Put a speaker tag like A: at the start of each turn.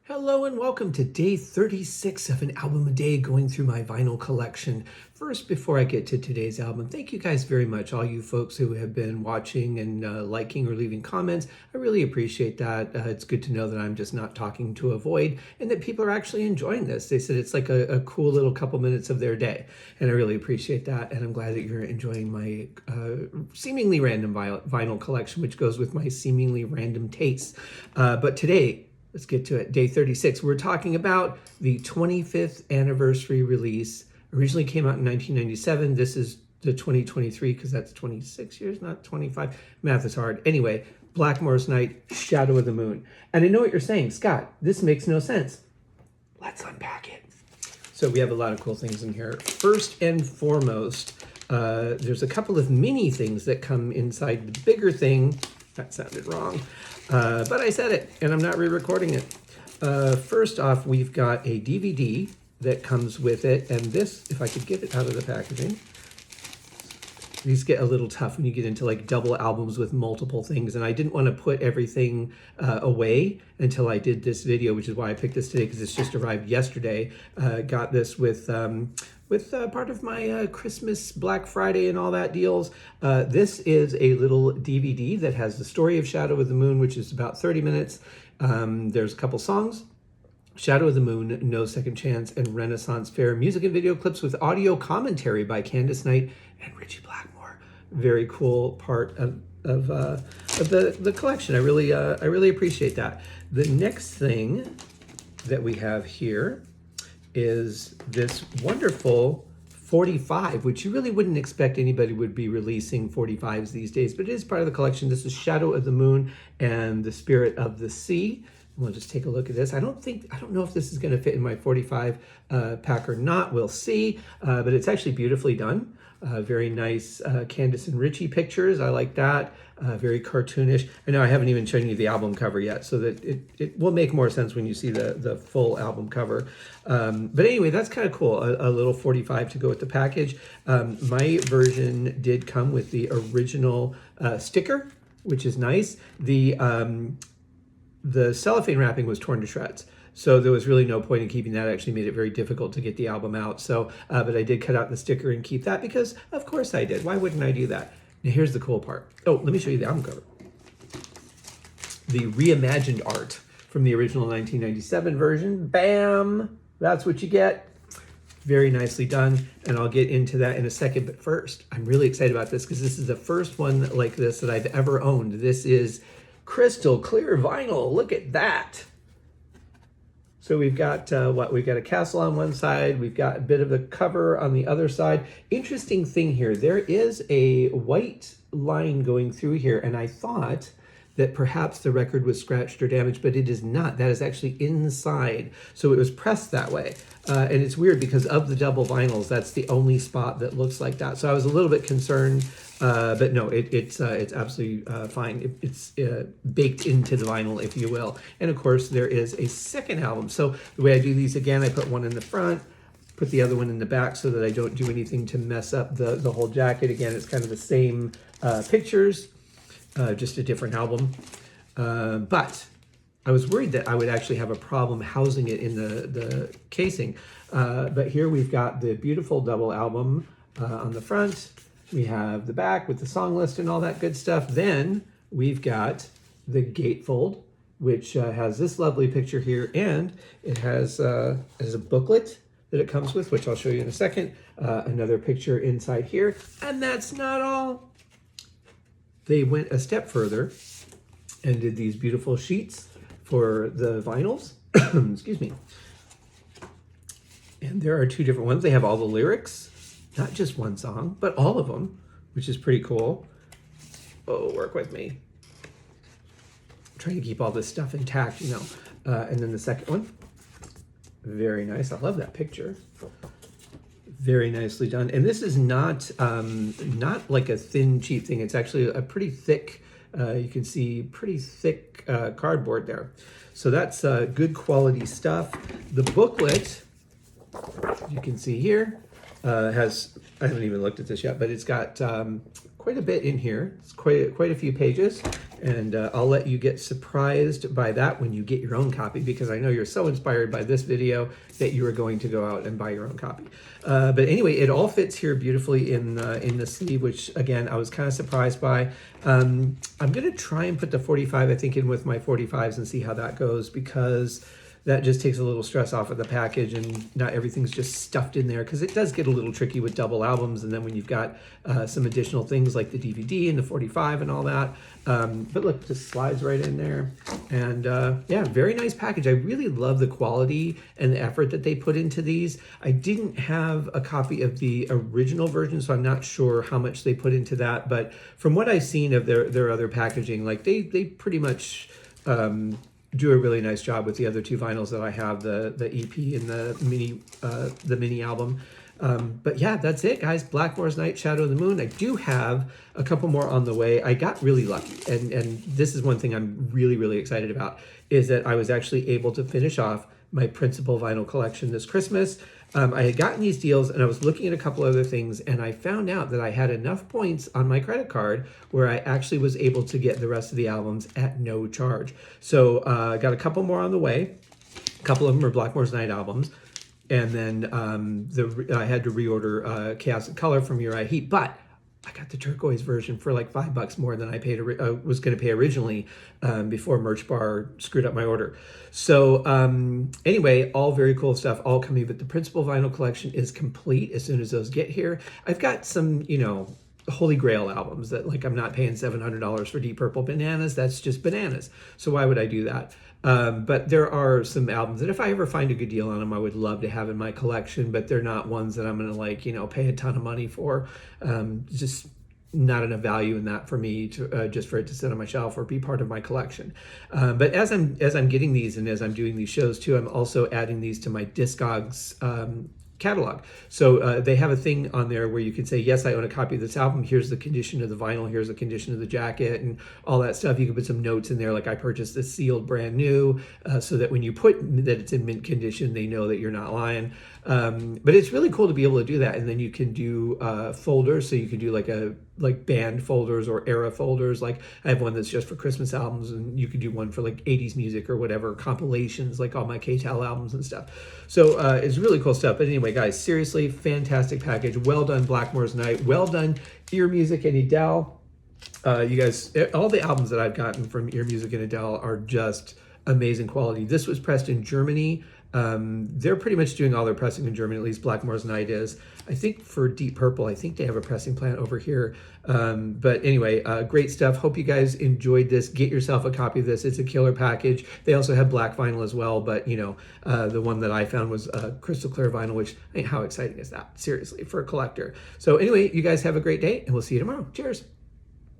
A: Hello and welcome to day 36 of an album a day going through my vinyl collection. First, before I get to today's album, thank you guys very much, all you folks who have been watching and liking or leaving comments. I really appreciate that. It's good to know that I'm just not talking to a void and that people are actually enjoying this. They said it's like a cool little couple minutes of their day, and I really appreciate that. And I'm glad that you're enjoying my seemingly random vinyl collection, which goes with my seemingly random tastes. But today, let's get to it. Day 36. We're talking about the 25th anniversary release. Originally came out in 1997. This is the 2023 because that's 26 years, not 25. Math is hard. Anyway, Blackmore's Night, Shadow of the Moon. And I know what you're saying, Scott, this makes no sense. Let's unpack it. So we have a lot of cool things in here. First and foremost, there's a couple of mini things that come inside the bigger thing. That sounded wrong. But I said it, and I'm not re-recording it. First off, we've got a DVD that comes with it, and this, if I could get it out of the packaging, these get a little tough when you get into like double albums with multiple things, and I didn't want to put everything away until I did this video, which is why I picked this today, because it's just arrived yesterday. Got this with part of my Christmas, Black Friday, and all that deals. This is a little DVD that has the story of Shadow of the Moon, which is about 30 minutes. There's a couple songs. Shadow of the Moon, No Second Chance, and Renaissance Fair. Music and video clips with audio commentary by Candace Knight and Richie Blackmore. Very cool part of the collection. I really appreciate that. The next thing that we have here is this wonderful 45, which you really wouldn't expect anybody would be releasing 45s these days, but it is part of the collection. This is Shadow of the Moon and the Spirit of the Sea. We'll just take a look at this. I don't know if this is going to fit in my 45 pack or not. We'll see, but it's actually beautifully done. Very nice Candace and Richie pictures. I like that. Very cartoonish. I know I haven't even shown you the album cover yet, so that it will make more sense when you see the full album cover. But anyway, that's kind of cool. A little 45 to go with the package. My version did come with the original sticker, which is nice. The cellophane wrapping was torn to shreds, so there was really no point in keeping that. It actually made it very difficult to get the album out. So, but I did cut out the sticker and keep that because, of course, I did. Why wouldn't I do that? Now, here's the cool part. Oh, let me show you the album cover. The reimagined art from the original 1997 version. Bam! That's what you get. Very nicely done, and I'll get into that in a second. But first, I'm really excited about this because this is the first one like this that I've ever owned. This is crystal clear vinyl. Look at that. So we've got we've got a castle on one side, we've got a bit of the cover on the other side. Interesting thing here, there is a white line going through here, and I thought that perhaps the record was scratched or damaged, but it is not. That is actually inside. So it was pressed that way. And it's weird because of the double vinyls, that's the only spot that looks like that. So I was a little bit concerned, but no, it's absolutely fine. It's baked into the vinyl, if you will. And of course, there is a second album. So the way I do these, again, I put one in the front, put the other one in the back so that I don't do anything to mess up the whole jacket. Again, it's kind of the same pictures, just a different album. But I was worried that I would actually have a problem housing it in the casing. But here we've got the beautiful double album on the front. We have the back with the song list and all that good stuff. Then we've got the gatefold, which has this lovely picture here, and it has a booklet that it comes with, which I'll show you in a second. Another picture inside here, and that's not all. They went a step further and did these beautiful sheets for the vinyls. Excuse me. And there are two different ones. They have all the lyrics, not just one song, but all of them, which is pretty cool. Oh, work with me. I'm trying to keep all this stuff intact, you know. And then the second one, very nice. I love that picture. Very nicely done. And this is not like a thin, cheap thing. It's actually a pretty thick, you can see pretty thick cardboard there. So that's good quality stuff. The booklet, you can see here, I haven't even looked at this yet, but it's got quite a bit in here. It's quite a few pages, and I'll let you get surprised by that when you get your own copy, because I know you're so inspired by this video that you are going to go out and buy your own copy. But anyway, it all fits here beautifully in the sleeve, which again, I was kind of surprised by. I'm going to try and put the 45, I think, in with my 45s and see how that goes, because that just takes a little stress off of the package and not everything's just stuffed in there, because it does get a little tricky with double albums, and then when you've got some additional things like the DVD and the 45 and all that. But look, just slides right in there. And yeah, very nice package. I really love the quality and the effort that they put into these. I didn't have a copy of the original version, so I'm not sure how much they put into that. But from what I've seen of their other packaging, like they pretty much do a really nice job with the other two vinyls that I have, the EP and the mini album. But yeah, that's it, guys. Blackmore's Night, Shadow of the Moon. I do have a couple more on the way. I got really lucky, and this is one thing I'm really excited about, is that I was actually able to finish off my principal vinyl collection this Christmas. I had gotten these deals, and I was looking at a couple other things, and I found out that I had enough points on my credit card where I actually was able to get the rest of the albums at no charge. So I got a couple more on the way. A couple of them are Blackmore's Night albums. And then I had to reorder Chaos and Color from Uriah Heep, but I got the turquoise version for like $5 more than I paid was going to pay originally, before Merch Bar screwed up my order. So anyway, all very cool stuff, all coming, but the principal vinyl collection is complete as soon as those get here. I've got some, Holy Grail albums that, like, I'm not paying $700 for Deep Purple Bananas. That's just bananas. So why would I do that? But there are some albums that if I ever find a good deal on them, I would love to have in my collection, but they're not ones that I'm going to pay a ton of money for. Just not enough value in that for me to just for it to sit on my shelf or be part of my collection. But as I'm getting these and as I'm doing these shows too, I'm also adding these to my Discogs catalog. So they have a thing on there where you can say, yes, I own a copy of this album. Here's the condition of the vinyl. Here's the condition of the jacket and all that stuff. You can put some notes in there, like I purchased this sealed brand new, so that when you put that it's in mint condition, they know that you're not lying. But it's really cool to be able to do that. And then you can do folders. So you can do like band folders or era folders. Like I have one that's just for Christmas albums, and you could do one for like 80s music or whatever, compilations, like all my K-Tal albums and stuff. So it's really cool stuff. But anyway, guys, seriously, fantastic package. Well done, Blackmore's Night. Well done, Ear Music and Adele. You guys, all the albums that I've gotten from Ear Music and Adele are just amazing quality. This was pressed in Germany. They're pretty much doing all their pressing in Germany, at least Blackmore's Night is. I think for Deep Purple, I think they have a pressing plant over here. But anyway, great stuff. Hope you guys enjoyed this. Get yourself a copy of this. It's a killer package. They also have black vinyl as well, but the one that I found was crystal clear vinyl, which, I mean, how exciting is that? Seriously, for a collector. So anyway, you guys have a great day, and we'll see you tomorrow. Cheers.